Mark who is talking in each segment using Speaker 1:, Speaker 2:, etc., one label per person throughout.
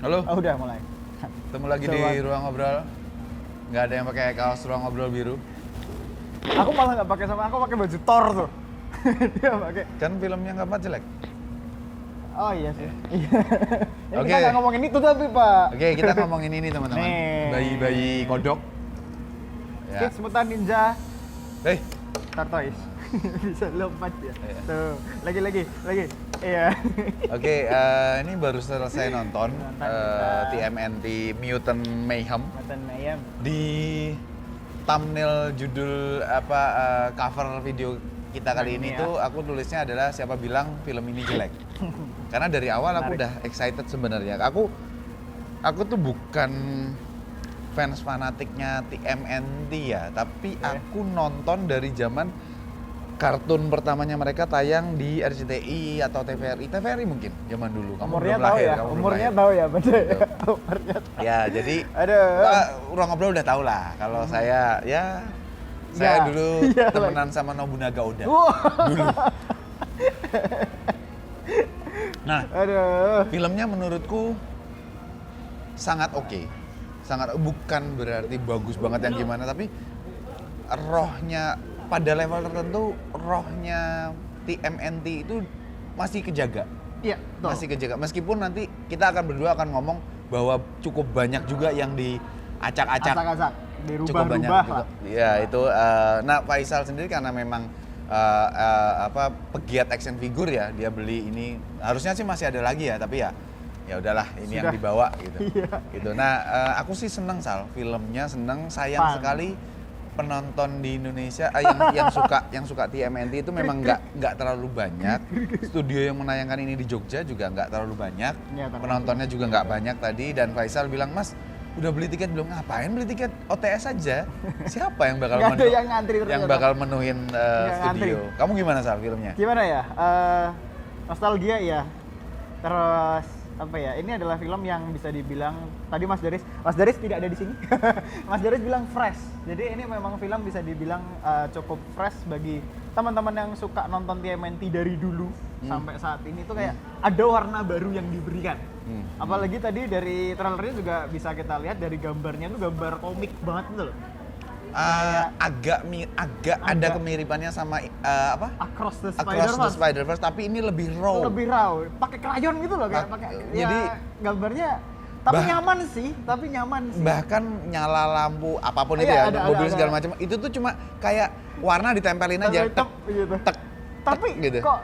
Speaker 1: Halo,
Speaker 2: Oh, udah mulai.
Speaker 1: ketemu lagi di ruang ngobrol. Nggak ada yang pakai kaos ruang ngobrol biru.
Speaker 2: Aku malah nggak pakai sama aku pakai baju Thor tuh. Dia pakai.
Speaker 1: Kan filmnya nggak apa jelek.
Speaker 2: Oh iya sih. Iya. Jadi
Speaker 1: Oke.
Speaker 2: kita nggak ngomongin itu tapi Pak.
Speaker 1: Oke, kita ngomongin ini teman-teman.
Speaker 2: Nih.
Speaker 1: Bayi-bayi kodok. Ya.
Speaker 2: Kids Mutant Ninja
Speaker 1: Hei,
Speaker 2: Tortoise. Bisa lompat ya.
Speaker 1: Iya.
Speaker 2: Tuh, lagi. Iya.
Speaker 1: oke, ini baru selesai nonton
Speaker 2: Nonton kita.
Speaker 1: TMNT Mutant Mayhem.
Speaker 2: Mutant Mayhem.
Speaker 1: Di thumbnail judul cover video kita kali ini
Speaker 2: Ini ya.
Speaker 1: tuh aku tulisnya adalah siapa bilang film ini jelek. Karena dari awal aku
Speaker 2: Menarik.
Speaker 1: udah excited sebenarnya. Aku tuh bukan fans fanatiknya TMNT ya, tapi
Speaker 2: Oke.
Speaker 1: aku nonton dari zaman kartun pertamanya mereka tayang di RCTI atau TVRI mungkin zaman dulu. Kamu
Speaker 2: Umurnya
Speaker 1: belum
Speaker 2: tahu
Speaker 1: lahir,
Speaker 2: ya.
Speaker 1: kamu belum
Speaker 2: Umurnya
Speaker 1: lahir.
Speaker 2: tahu ya, betul.
Speaker 1: Gitu.
Speaker 2: Umurnya.
Speaker 1: Ya, jadi
Speaker 2: Aduh.
Speaker 1: ruang ngobrol udah tahu lah kalau saya
Speaker 2: Ya.
Speaker 1: dulu
Speaker 2: Iya,
Speaker 1: temenan sama Nobunaga Oda
Speaker 2: Wah.
Speaker 1: dulu. Nah,
Speaker 2: Aduh.
Speaker 1: filmnya menurutku sangat oke. Sangat bukan berarti bagus banget yang gimana, tapi rohnya pada level tertentu rohnya TMNT itu masih kejaga.
Speaker 2: Iya, betul.
Speaker 1: Masih kejaga. Meskipun nanti kita akan berdua akan ngomong bahwa cukup banyak juga yang diacak-acak.
Speaker 2: Acak-acak.
Speaker 1: Cukup banyak
Speaker 2: Dirubah-rubah
Speaker 1: juga.
Speaker 2: lah.
Speaker 1: Ya itu. Nah Faisal sendiri karena memang pegiat action figure ya, dia beli ini. Harusnya sih masih ada lagi ya, tapi ya udahlah ini yang
Speaker 2: Sudah.
Speaker 1: dibawa gitu.
Speaker 2: Iya.
Speaker 1: Gitu. Nah aku sih seneng Sal, filmnya seneng. Sayang
Speaker 2: Fun.
Speaker 1: sekali penonton di Indonesia yang suka TMNT itu memang nggak terlalu banyak. Studio yang menayangkan ini di Jogja juga nggak terlalu banyak.
Speaker 2: Iya, terlalu
Speaker 1: Penontonnya juga nggak banyak tadi. Dan Faisal bilang, Mas udah beli tiket belum? Ngapain beli tiket OTS aja? Siapa yang bakal
Speaker 2: Nggak ada yang ngantri terus.
Speaker 1: menuhin
Speaker 2: Nggak
Speaker 1: studio? Kamu gimana Sal filmnya?
Speaker 2: Gimana ya? Nostalgia ya. Terus apa ya? Ini adalah film yang bisa dibilang tadi Mas Daris tidak ada di sini. Mas Daris bilang fresh. Jadi ini memang film bisa dibilang cukup fresh bagi teman-teman yang suka nonton TMNT dari dulu sampai saat ini tuh kayak ada warna baru yang diberikan. Apalagi tadi dari trailernya juga bisa kita lihat dari gambarnya tuh gambar komik banget gitu loh.
Speaker 1: Agak ada kemiripannya sama
Speaker 2: Across the
Speaker 1: Across the
Speaker 2: Spider-Verse.
Speaker 1: Spider-Verse, tapi ini lebih raw.
Speaker 2: Lebih raw, pakai krayon gitu loh kayak pakai.
Speaker 1: Jadi
Speaker 2: Ya, gambarnya tapi nyaman sih.
Speaker 1: Bahkan nyala lampu apapun itu
Speaker 2: Iya,
Speaker 1: ya,
Speaker 2: ada,
Speaker 1: mobil
Speaker 2: ada.
Speaker 1: segala macam, itu tuh cuma kayak warna ditempelin aja.
Speaker 2: Tetep gitu.
Speaker 1: tek,
Speaker 2: Tapi
Speaker 1: gitu.
Speaker 2: kok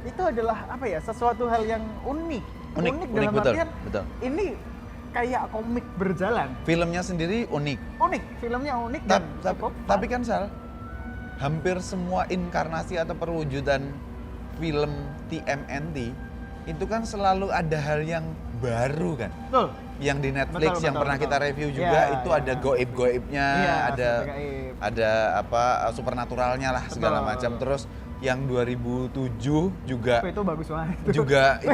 Speaker 2: itu adalah apa ya? Sesuatu hal yang unik.
Speaker 1: Unik,
Speaker 2: dalam
Speaker 1: betul,
Speaker 2: artian
Speaker 1: betul.
Speaker 2: ini kayak komik berjalan.
Speaker 1: Filmnya sendiri unik.
Speaker 2: Filmnya unik dan cukup fun.
Speaker 1: Tapi kan Sal, hampir semua inkarnasi atau perwujudan film TMNT itu kan selalu ada hal yang baru kan.
Speaker 2: Betul.
Speaker 1: Yang di Netflix
Speaker 2: Betul,
Speaker 1: yang pernah
Speaker 2: betul.
Speaker 1: kita review juga
Speaker 2: Iya,
Speaker 1: itu
Speaker 2: iya.
Speaker 1: ada goib-goibnya,
Speaker 2: Iya,
Speaker 1: ada
Speaker 2: super gaib.
Speaker 1: ada supernaturalnya lah segala
Speaker 2: Betul.
Speaker 1: macam. Terus yang 2007 juga
Speaker 2: Itu bagus banget.
Speaker 1: itu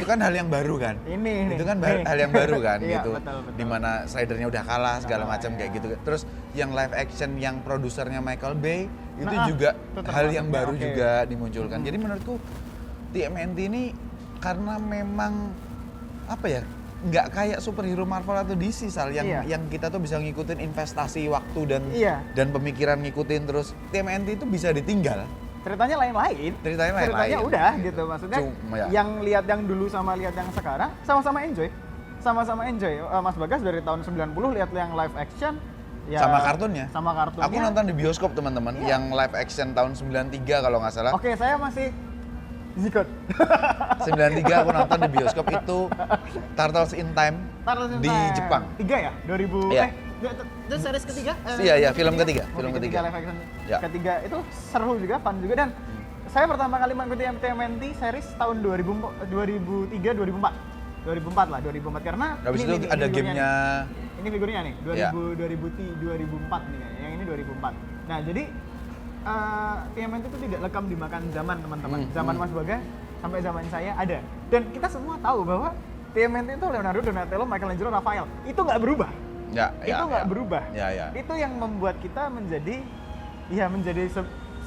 Speaker 1: kan hal yang baru kan.
Speaker 2: Ini
Speaker 1: Itu kan
Speaker 2: nih.
Speaker 1: hal yang baru kan
Speaker 2: Iya,
Speaker 1: gitu.
Speaker 2: betul.
Speaker 1: Dimana Snyder-nya udah kalah segala
Speaker 2: Kalah,
Speaker 1: macam
Speaker 2: ya.
Speaker 1: kayak gitu. Terus yang live action yang produsernya Michael Bay itu
Speaker 2: Nah,
Speaker 1: juga
Speaker 2: itu
Speaker 1: hal yang
Speaker 2: termasuknya,
Speaker 1: baru
Speaker 2: oke.
Speaker 1: juga dimunculkan. Jadi menurutku TMNT ini karena memang apa ya, nggak kayak superhero Marvel atau DC Sal
Speaker 2: Iya.
Speaker 1: yang kita tuh bisa ngikutin investasi waktu
Speaker 2: Iya.
Speaker 1: dan pemikiran ngikutin. Terus TMNT itu bisa ditinggal.
Speaker 2: Ceritanya lain-lain.
Speaker 1: Ceritanya lain-lain.
Speaker 2: udah gitu maksudnya.
Speaker 1: Cuma ya.
Speaker 2: Yang lihat yang dulu sama lihat yang sekarang sama-sama enjoy. Sama-sama enjoy. Mas Bagas dari tahun 90 lihat yang live action ya,
Speaker 1: Sama kartunnya.
Speaker 2: Sama kartunnya.
Speaker 1: Aku nonton di bioskop teman-teman,
Speaker 2: Iya.
Speaker 1: yang live action tahun 93 kalau nggak salah.
Speaker 2: Oke, saya masih Zikot.
Speaker 1: 93 aku nonton di bioskop itu Turtles in Time di Jepang.
Speaker 2: 3 ya? 2000
Speaker 1: Iya.
Speaker 2: itu series ketiga?
Speaker 1: Iya, film ketiga, film ketiga.
Speaker 2: Live action.
Speaker 1: Ya.
Speaker 2: Ketiga itu seru juga, fun juga dan saya pertama kali mengikuti TMNT series tahun 2003 2004. 2004 lah, 2004 karena
Speaker 1: Habis itu
Speaker 2: ini
Speaker 1: ada
Speaker 2: figurnya
Speaker 1: gamenya.
Speaker 2: nih. Ini figurnya nih,
Speaker 1: Ya.
Speaker 2: 2004 nih kayaknya. Yang ini 2004. Nah, jadi TMNT itu tidak lekam dimakan zaman teman-teman. Zaman Mas Baga sampai zaman saya ada. Dan kita semua tahu bahwa TMNT itu Leonardo, Donatello, Michelangelo, Raphael. Itu nggak berubah.
Speaker 1: Ya,
Speaker 2: Itu nggak berubah.
Speaker 1: Ya.
Speaker 2: Itu yang membuat kita menjadi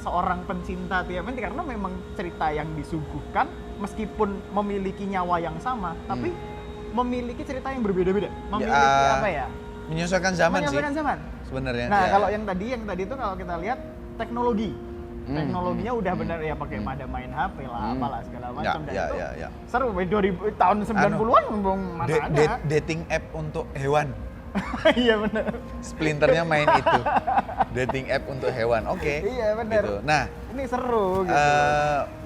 Speaker 2: seorang pencinta TMNT karena memang cerita yang disuguhkan meskipun memiliki nyawa yang sama, tapi memiliki cerita yang berbeda-beda. Memiliki
Speaker 1: Ya,
Speaker 2: apa ya?
Speaker 1: menyesuaikan zaman sih
Speaker 2: Menyesuaikan zaman.
Speaker 1: sebenarnya.
Speaker 2: Nah,
Speaker 1: ya.
Speaker 2: kalau yang tadi itu kalau kita lihat teknologi. Teknologinya udah bener ya pakai pada main HP lah, apalah segala macam dan itu
Speaker 1: ya.
Speaker 2: seru. 2000 tahun 90-an mana ada.
Speaker 1: Dating app untuk hewan.
Speaker 2: Iya benar.
Speaker 1: Splinternya main itu. Dating app untuk hewan. Oke.
Speaker 2: Iya benar.
Speaker 1: Gitu. Nah,
Speaker 2: ini seru gitu.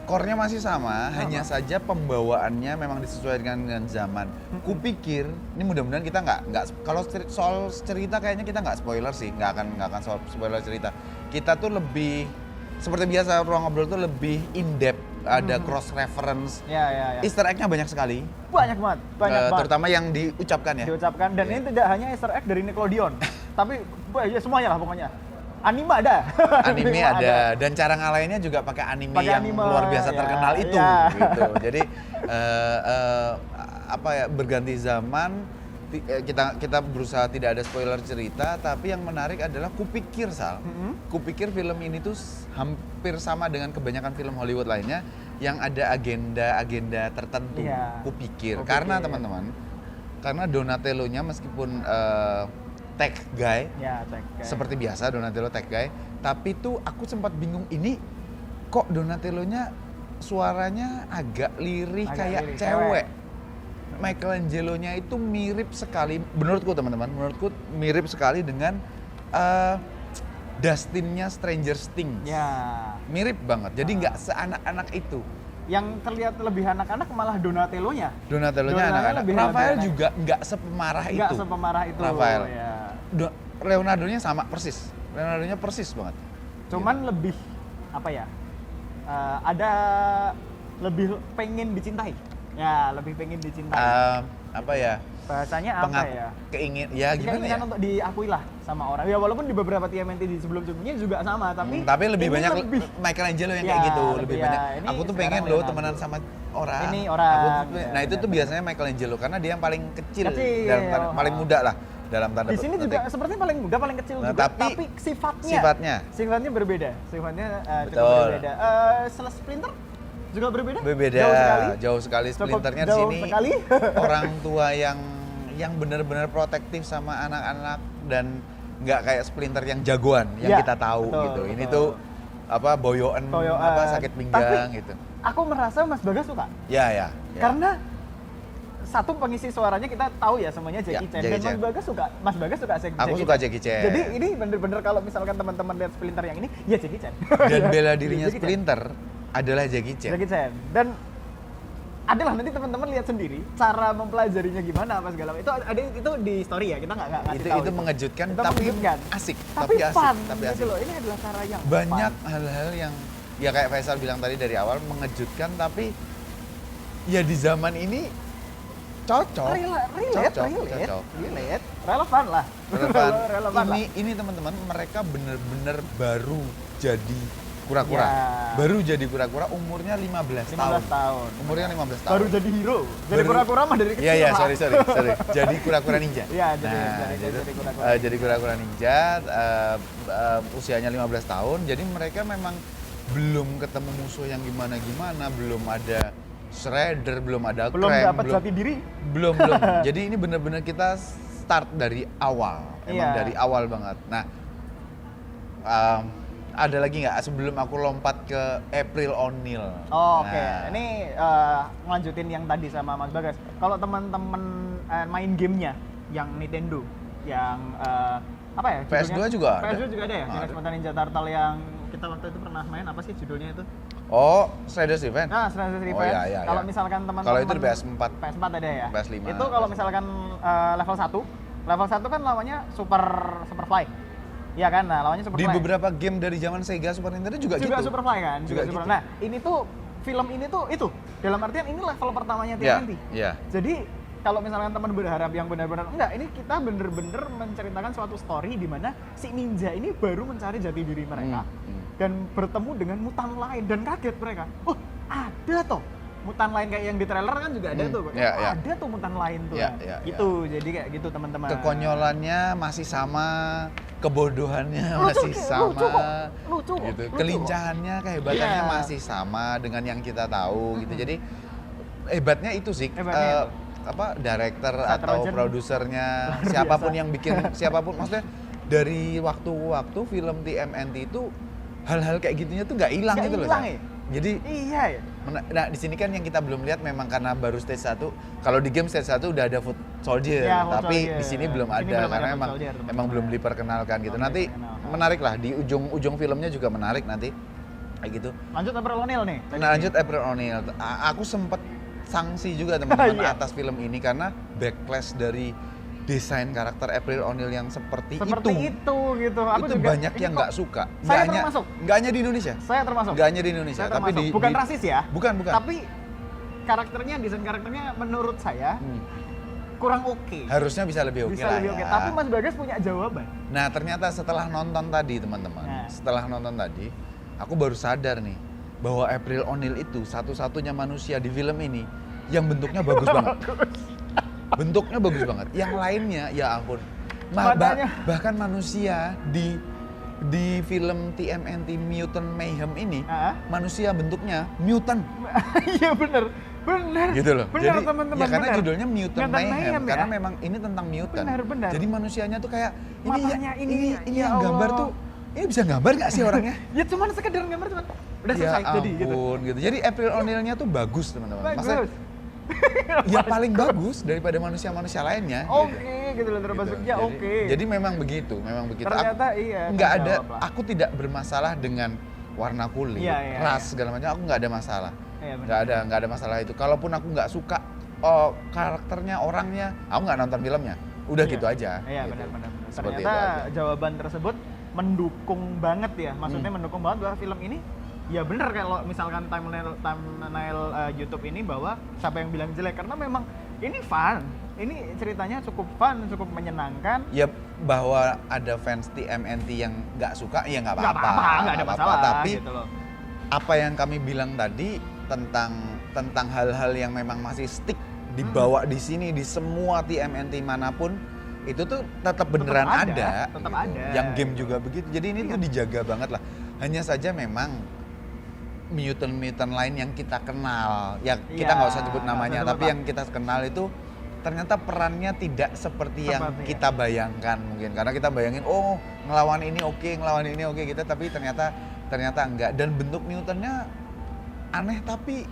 Speaker 1: core-nya masih sama, hanya saja pembawaannya memang disesuaikan dengan zaman. Kupikir, ini mudah-mudahan kita nggak kalau soal cerita kayaknya kita nggak spoiler sih, nggak akan soal spoiler cerita. Kita tuh lebih seperti biasa ruang ngobrol tuh lebih in depth, ada cross reference.
Speaker 2: Ya.
Speaker 1: Easter egg-nya banyak sekali.
Speaker 2: Banyak banget.
Speaker 1: Terutama yang diucapkan ya.
Speaker 2: Diucapkan dan ini tidak hanya Easter egg dari Nickelodeon, tapi ya semuanya lah pokoknya. Anime ada.
Speaker 1: Anime ada dan cara ngalahinnya juga pakai anime yang luar biasa terkenal itu gitu. Jadi apa ya, berganti zaman, kita berusaha tidak ada spoiler cerita, tapi yang menarik adalah kupikir kupikir film ini tuh hampir sama dengan kebanyakan film Hollywood lainnya yang ada agenda tertentu. Kupikir karena teman-teman, karena Donatello-nya meskipun tech guy, seperti biasa Donatello tech guy, tapi tuh aku sempat bingung, ini kok Donatello-nya suaranya agak lirih kayak cewek. Michelangelo-nya itu mirip sekali, menurutku teman-teman, mirip sekali dengan Dustin-nya Stranger Things. Mirip banget, jadi nggak seanak-anak itu.
Speaker 2: Yang terlihat lebih anak-anak malah Donatello-nya.
Speaker 1: Donatello-nya anak-anak. Rafael juga nggak sepemarah itu.
Speaker 2: Nggak sepemarah itu.
Speaker 1: Rafael. Leonardo-nya sama persis. Leonardo-nya persis banget.
Speaker 2: Cuman lebih apa ya? Ada lebih pengen dicintai. Ya, lebih pengen dicintai.
Speaker 1: Apa ya?
Speaker 2: Bahasanya apa ya?
Speaker 1: Keinginan gimana ya?
Speaker 2: Untuk diakui lah sama orang. Ya walaupun di beberapa TMNT di sebelum-sebelumnya juga sama, tapi
Speaker 1: lebih banyak Michelangelo yang kayak gitu, lebih banyak. Aku tuh pengen loh temenan sama orang.
Speaker 2: Ini orang.
Speaker 1: Nah, itu tuh biasanya Michelangelo karena dia yang paling kecil paling muda lah dalam tanda
Speaker 2: petik. Di sini juga sepertinya paling muda, paling kecil juga, tapi sifatnya berbeda. Sifatnya cukup berbeda. Splinter juga berbeda?
Speaker 1: Jauh sekali. Splinternya di sini orang tua yang benar-benar protektif sama anak-anak dan nggak kayak Splinter yang jagoan yang kita tahu gitu. Ini tuh apa boyoan sakit pinggang gitu.
Speaker 2: Aku merasa Mas Bagas suka.
Speaker 1: Ya.
Speaker 2: Karena satu pengisi suaranya kita tahu ya semuanya Jackie Chan. Dan Mas Bagas suka Jackie Chan.
Speaker 1: Aku suka Jackie Chan.
Speaker 2: Jadi ini bener-bener kalau misalkan teman-teman lihat Splinter yang ini, ya Jackie Chan.
Speaker 1: Dan bela dirinya Splinter adalah Jackie Chan.
Speaker 2: Dan adalah nanti teman-teman lihat sendiri cara mempelajarinya gimana apa segala itu ada itu di story ya, kita nggak ngasih tahu.
Speaker 1: Itu mengejutkan
Speaker 2: itu
Speaker 1: tapi
Speaker 2: mengejutkan.
Speaker 1: Asik,
Speaker 2: tapi fun,
Speaker 1: tapi
Speaker 2: gitu
Speaker 1: asik.
Speaker 2: Loh. Ini adalah cara yang
Speaker 1: banyak
Speaker 2: fun.
Speaker 1: Hal-hal yang ya kayak Faisal bilang tadi dari awal mengejutkan, tapi ya di zaman ini cocok.
Speaker 2: Relevan lah.
Speaker 1: Relevan. Ini teman-teman, mereka benar-benar baru jadi kura-kura. Baru jadi kura-kura umurnya 15 tahun. Umurnya 15 tahun.
Speaker 2: Baru jadi hero. Jadi kura-kura mah dari kecil.
Speaker 1: Iya, sorry. Jadi kura-kura ninja.
Speaker 2: Iya,
Speaker 1: jadi kura-kura ninja, usianya 15 tahun. Jadi mereka memang belum ketemu musuh yang gimana-gimana, belum ada Shredder, belum ada
Speaker 2: Krang, dapat jati diri.
Speaker 1: Belum. Jadi ini benar-benar kita start dari awal. Emang dari awal banget. Nah, ada lagi nggak sebelum aku lompat ke April O'Neil?
Speaker 2: Oke. Ini ngelanjutin yang tadi sama Mas Bagas. Kalau teman-teman main gamenya yang Nintendo, yang apa ya?
Speaker 1: PS2 juga ada.
Speaker 2: PS2 juga ada ya? Teenage Mutant Ninja Turtle yang kita waktu itu pernah main, apa sih judulnya itu?
Speaker 1: Oh, Shredder's Revenge.
Speaker 2: Nah, Shredder's Revenge.
Speaker 1: Iya.
Speaker 2: Kalau misalkan teman-teman,
Speaker 1: kalau itu di PS4.
Speaker 2: PS4 ada ya?
Speaker 1: PS5.
Speaker 2: Itu kalau misalkan level 1 kan lawannya Superfly. Iya kan? Nah, lawannya Superfly.
Speaker 1: Di beberapa game dari zaman Sega Super Nintendo juga gitu.
Speaker 2: Superfly kan? Juga Super. Gitu. Nah, ini tuh film ini tuh itu dalam artian ini level pertamanya TMNT.
Speaker 1: Iya.
Speaker 2: Jadi kalau misalkan teman berharap yang benar-benar enggak, ini kita bener-bener menceritakan suatu story di mana si ninja ini baru mencari jati diri mereka dan bertemu dengan mutan lain dan kaget mereka. Oh, ada toh mutan lain kayak yang di trailer kan juga ada tuh. Ada tuh mutan lain tuh. Gitu. Jadi kayak gitu teman-teman.
Speaker 1: Kekonyolannya masih sama, kebodohannya masih sama.
Speaker 2: Lucu.
Speaker 1: Gitu. Kelincahannya, kehebatannya masih sama dengan yang kita tahu gitu. Jadi hebatnya itu sih. director
Speaker 2: Seth
Speaker 1: atau
Speaker 2: Rogen.
Speaker 1: produsernya,
Speaker 2: Luar
Speaker 1: siapapun
Speaker 2: biasa.
Speaker 1: yang bikin, siapapun maksudnya dari waktu ke waktu film TMNT itu hal-hal kayak gitunya tuh nggak hilang
Speaker 2: Nggak
Speaker 1: gitu loh.
Speaker 2: hilang
Speaker 1: Sal.
Speaker 2: ya?
Speaker 1: Jadi
Speaker 2: Iya ya.
Speaker 1: nah di sini kan yang kita belum lihat memang karena baru stage 1. Kalau di game stage 1 udah ada foot soldier,
Speaker 2: Ya, foot
Speaker 1: tapi
Speaker 2: soldier.
Speaker 1: di sini belum
Speaker 2: Di sini
Speaker 1: ada
Speaker 2: belum
Speaker 1: karena
Speaker 2: ada foot
Speaker 1: emang
Speaker 2: soldier, teman-teman.
Speaker 1: emang belum diperkenalkan gitu.
Speaker 2: Belum
Speaker 1: Nanti
Speaker 2: diperkenalkan.
Speaker 1: menarik lah di ujung filmnya juga menarik nanti kayak gitu.
Speaker 2: Lanjut April O'Neil nih.
Speaker 1: Nah, lanjut April O'Neil. Aku sempet sanksi juga teman-teman
Speaker 2: Iya.
Speaker 1: atas film ini karena backlash dari desain karakter April O'Neil yang seperti
Speaker 2: itu gitu. Aku
Speaker 1: itu
Speaker 2: juga
Speaker 1: banyak
Speaker 2: ini
Speaker 1: yang
Speaker 2: kok
Speaker 1: nggak suka.
Speaker 2: saya termasuk.
Speaker 1: Nggak hanya di Indonesia.
Speaker 2: Saya termasuk.
Speaker 1: Nggak hanya di Indonesia,
Speaker 2: Saya
Speaker 1: tapi
Speaker 2: termasuk.
Speaker 1: di
Speaker 2: Bukan
Speaker 1: di-
Speaker 2: rasis ya.
Speaker 1: Bukan.
Speaker 2: Tapi karakternya, desain karakternya menurut saya
Speaker 1: Hmm.
Speaker 2: kurang oke.
Speaker 1: Harusnya bisa lebih oke
Speaker 2: Bisa
Speaker 1: lah
Speaker 2: lebih
Speaker 1: ya.
Speaker 2: oke. Tapi Mas Bagas punya jawaban.
Speaker 1: Nah, ternyata setelah nonton tadi teman-teman,
Speaker 2: Nah.
Speaker 1: setelah nonton tadi, aku baru sadar nih bahwa April O'Neil itu satu-satunya manusia di film ini yang bentuknya bagus banget. Bentuknya bagus banget. Yang lainnya, ya ampun.
Speaker 2: Matanya.
Speaker 1: Bahkan manusia di film TMNT Mutant Mayhem ini,
Speaker 2: Ah.
Speaker 1: manusia bentuknya mutant.
Speaker 2: Iya bener.
Speaker 1: Gitu loh.
Speaker 2: Bener
Speaker 1: Jadi
Speaker 2: teman-teman.
Speaker 1: ya karena
Speaker 2: bener.
Speaker 1: judulnya Mutant
Speaker 2: Mutant
Speaker 1: Mayhem,
Speaker 2: Mayhem ya?
Speaker 1: karena memang ini tentang mutant.
Speaker 2: Benar.
Speaker 1: Jadi manusianya tuh kayak
Speaker 2: Matanya
Speaker 1: ini
Speaker 2: ya
Speaker 1: yang gambar
Speaker 2: Allah.
Speaker 1: tuh ini bisa gambar nggak sih orangnya?
Speaker 2: Ya cuman sekedar gambar cuman udah
Speaker 1: Ya
Speaker 2: selesai jadi gitu.
Speaker 1: ampun, gitu. Jadi April O'Neil-nya tuh bagus teman-teman. Maksudnya
Speaker 2: Bagus.
Speaker 1: ya paling bagus daripada manusia-manusia lainnya.
Speaker 2: Oke gitu loh termasuk
Speaker 1: Gitu.
Speaker 2: ya
Speaker 1: Jadi-
Speaker 2: oke.
Speaker 1: Jadi memang begitu.
Speaker 2: Ternyata iya.
Speaker 1: Nggak ada.
Speaker 2: terjawab lah.
Speaker 1: Aku tidak bermasalah dengan warna kulit,
Speaker 2: Iya,
Speaker 1: ras segala macam. Aku nggak ada masalah.
Speaker 2: Iya, benar.
Speaker 1: Nggak ada masalah itu. Kalaupun aku nggak suka karakternya, orangnya, aku nggak nonton filmnya. Udah
Speaker 2: Iya.
Speaker 1: gitu aja.
Speaker 2: Iya
Speaker 1: gitu.
Speaker 2: benar.
Speaker 1: Seperti
Speaker 2: Ternyata
Speaker 1: itu aja.
Speaker 2: jawaban tersebut mendukung banget ya. Maksudnya mendukung banget bahwa film ini ya bener kalau misalkan thumbnail YouTube ini bahwa siapa yang bilang jelek karena memang ini fun. Ini ceritanya cukup fun, cukup menyenangkan.
Speaker 1: Ya bahwa ada fans TMNT yang nggak suka, ya nggak
Speaker 2: Nggak
Speaker 1: apa-apa.
Speaker 2: nggak ada
Speaker 1: apa-apa.
Speaker 2: masalah
Speaker 1: Tapi
Speaker 2: gitu loh.
Speaker 1: apa yang kami bilang tadi tentang hal-hal yang memang masih stick dibawa di sini di semua TMNT manapun itu tuh tetap beneran ada,
Speaker 2: tetap
Speaker 1: gitu.
Speaker 2: ada.
Speaker 1: Yang game juga begitu. Jadi ini tuh dijaga banget lah. Hanya saja memang mutant lain yang kita kenal, ya kita
Speaker 2: Iya,
Speaker 1: nggak usah sebut
Speaker 2: nggak
Speaker 1: namanya,
Speaker 2: usah sebut
Speaker 1: tapi
Speaker 2: lah.
Speaker 1: yang kita kenal itu ternyata perannya tidak seperti yang
Speaker 2: Seperti
Speaker 1: kita bayangkan mungkin, karena kita bayangin oh ngelawan ini oke gitu, tapi ternyata enggak. Dan bentuk mutantnya aneh, tapi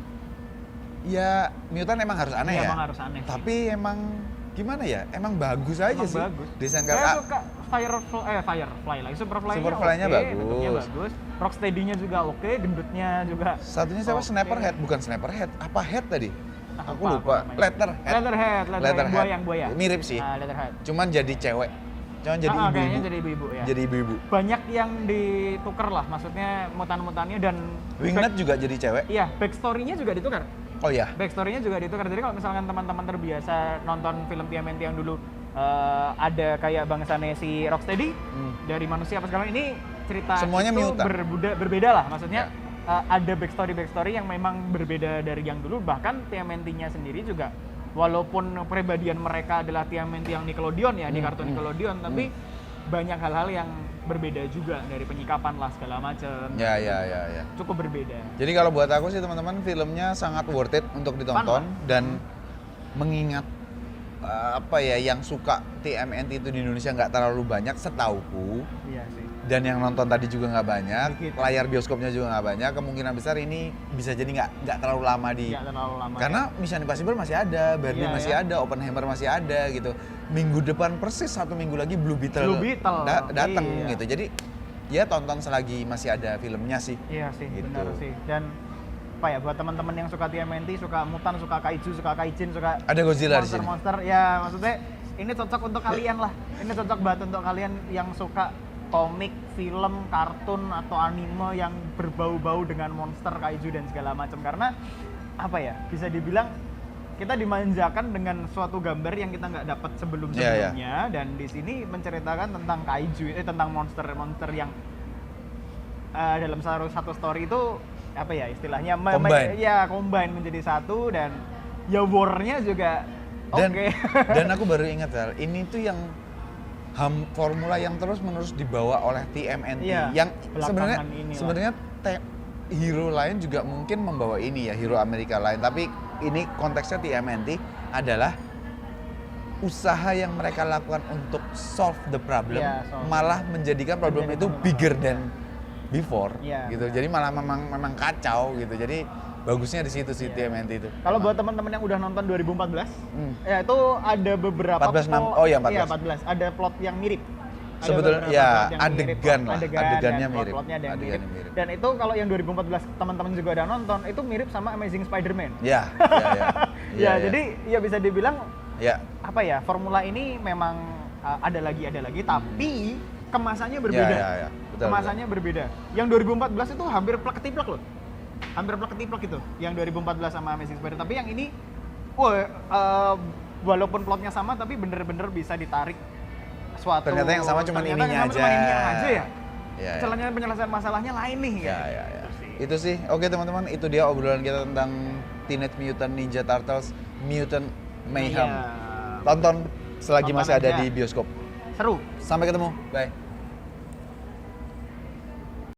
Speaker 1: ya mutant emang harus aneh
Speaker 2: Iya,
Speaker 1: ya.
Speaker 2: emang harus aneh sih.
Speaker 1: Tapi emang gimana ya? Emang bagus aja
Speaker 2: Emang
Speaker 1: sih.
Speaker 2: bagus.
Speaker 1: Desain
Speaker 2: Saya
Speaker 1: karakter.
Speaker 2: suka Firefly lagi. Superfly-nya
Speaker 1: Superfly-nya
Speaker 2: oke,
Speaker 1: bagus.
Speaker 2: bentuknya bagus. Rocksteady-nya juga oke, gendutnya juga.
Speaker 1: Satunya siapa?
Speaker 2: oke.
Speaker 1: Snapperhead, bukan Snapperhead. Apa head tadi?
Speaker 2: Ah,
Speaker 1: Aku
Speaker 2: lupa
Speaker 1: lupa.
Speaker 2: namanya.
Speaker 1: Letterhead.
Speaker 2: Letterhead. Buaya.
Speaker 1: Mirip sih.
Speaker 2: Letterhead.
Speaker 1: Cuman jadi cewek. Cuman jadi
Speaker 2: Kayaknya
Speaker 1: ibu-ibu.
Speaker 2: jadi ibu-ibu ya.
Speaker 1: Jadi ibu-ibu.
Speaker 2: Banyak yang ditukar lah, maksudnya mutan-mutannya dan
Speaker 1: Wingnut juga jadi cewek.
Speaker 2: iya, backstory-nya juga ditukar.
Speaker 1: Oh iya.
Speaker 2: Backstory-nya juga ditukar. Jadi kalau misalkan teman-teman terbiasa nonton film TMNT yang dulu ada kayak bangsane si Rocksteady dari manusia apa segala, ini cerita
Speaker 1: Semuanya
Speaker 2: itu
Speaker 1: mutant.
Speaker 2: berbeda lah. Maksudnya ada backstory yang memang berbeda dari yang dulu. Bahkan TMNT-nya sendiri juga walaupun pribadian mereka adalah TMNT yang Nickelodeon ya, di kartun Nickelodeon, tapi banyak hal-hal yang berbeda juga dari penyikapan lah segala macam.
Speaker 1: Ya.
Speaker 2: Cukup berbeda.
Speaker 1: Jadi kalau buat aku sih teman-teman, filmnya sangat worth it untuk ditonton dan mengingat yang suka TMNT itu di Indonesia nggak terlalu banyak setauku,
Speaker 2: Iya sih.
Speaker 1: dan yang nonton tadi juga nggak banyak,
Speaker 2: Dikit.
Speaker 1: layar bioskopnya juga nggak banyak, kemungkinan besar ini bisa jadi nggak terlalu lama
Speaker 2: Nggak terlalu lama.
Speaker 1: karena Mission Impossible masih ada, Barbie
Speaker 2: Iya,
Speaker 1: masih
Speaker 2: ya.
Speaker 1: ada, Oppenheimer masih ada gitu. Minggu depan persis 1 minggu lagi Blue Beetle, datang
Speaker 2: iya.
Speaker 1: gitu. Jadi ya tonton selagi masih ada filmnya sih.
Speaker 2: Iya sih,
Speaker 1: Gitu.
Speaker 2: benar sih. Dan apa ya, buat teman-teman yang suka TMNT, suka mutan, suka kaiju, suka kaijin, suka
Speaker 1: Ada Godzilla di sini.
Speaker 2: monster-monster, ya maksudnya ini cocok untuk kalian lah. Ini cocok banget untuk kalian yang suka komik, film, kartun atau anime yang berbau-bau dengan monster, kaiju dan segala macam. Karena apa ya? Bisa dibilang kita dimanjakan dengan suatu gambar yang kita nggak dapat sebelum-sebelumnya, dan di sini menceritakan tentang kaiju, tentang monster-monster yang dalam satu story itu apa ya istilahnya
Speaker 1: Combine.
Speaker 2: combine menjadi satu, dan ya war-nya juga
Speaker 1: Dan
Speaker 2: oke.
Speaker 1: dan aku baru ingat Sal, ini tuh yang formula yang terus-menerus dibawa oleh TMNT
Speaker 2: Iya,
Speaker 1: yang
Speaker 2: belakangan inilah.
Speaker 1: sebenarnya hero lain juga mungkin membawa ini ya, hero Amerika lain, tapi ini konteksnya TMNT adalah usaha yang mereka lakukan untuk solve the problem
Speaker 2: Iya, solve.
Speaker 1: malah menjadikan problem itu bigger than before
Speaker 2: Iya,
Speaker 1: gitu.
Speaker 2: benar.
Speaker 1: Jadi malah memang kacau gitu. Jadi bagusnya di situ sih TMNT itu.
Speaker 2: Kalau buat teman-teman yang udah nonton 2014,
Speaker 1: Hmm.
Speaker 2: ya itu ada beberapa
Speaker 1: 14, oh iya, 14.
Speaker 2: Iya, 14. Ada plot yang mirip. Ada
Speaker 1: Sebetulnya
Speaker 2: beberapa
Speaker 1: ya
Speaker 2: plot yang
Speaker 1: adegan
Speaker 2: mirip,
Speaker 1: lah,
Speaker 2: adegan
Speaker 1: adegannya
Speaker 2: dan
Speaker 1: mirip.
Speaker 2: plot-plotnya ada yang
Speaker 1: Adegannya
Speaker 2: mirip.
Speaker 1: mirip.
Speaker 2: Dan itu kalau yang 2014 teman-teman juga udah nonton, itu mirip sama Amazing Spider-Man.
Speaker 1: Ya,
Speaker 2: Ya, jadi ya bisa dibilang
Speaker 1: ya.
Speaker 2: apa ya, formula ini memang ada lagi, tapi kemasannya berbeda.
Speaker 1: Ya, betul,
Speaker 2: Kemasannya berbeda. Yang 2014 itu hampir plek-ketiplek loh. Hampir plek-ketiplek itu, yang 2014 sama Amazing Spider. Tapi yang ini, walaupun plotnya sama, tapi bener-bener bisa ditarik suatu.
Speaker 1: Ternyata yang sama cuman
Speaker 2: ternyata
Speaker 1: ininya
Speaker 2: yang sama
Speaker 1: aja.
Speaker 2: cuman ininya aja ya.
Speaker 1: Ya,
Speaker 2: Caranya penyelesaian masalahnya lain nih.
Speaker 1: Ya,
Speaker 2: kan?
Speaker 1: ya, ya. Itu sih. Oke teman-teman, itu dia obrolan kita tentang Teenage Mutant Ninja Turtles Mutant Mayhem.
Speaker 2: Iya.
Speaker 1: Tonton selagi
Speaker 2: Tonton
Speaker 1: masih ada
Speaker 2: aja.
Speaker 1: di bioskop.
Speaker 2: Seru.
Speaker 1: Sampai ketemu. Bye.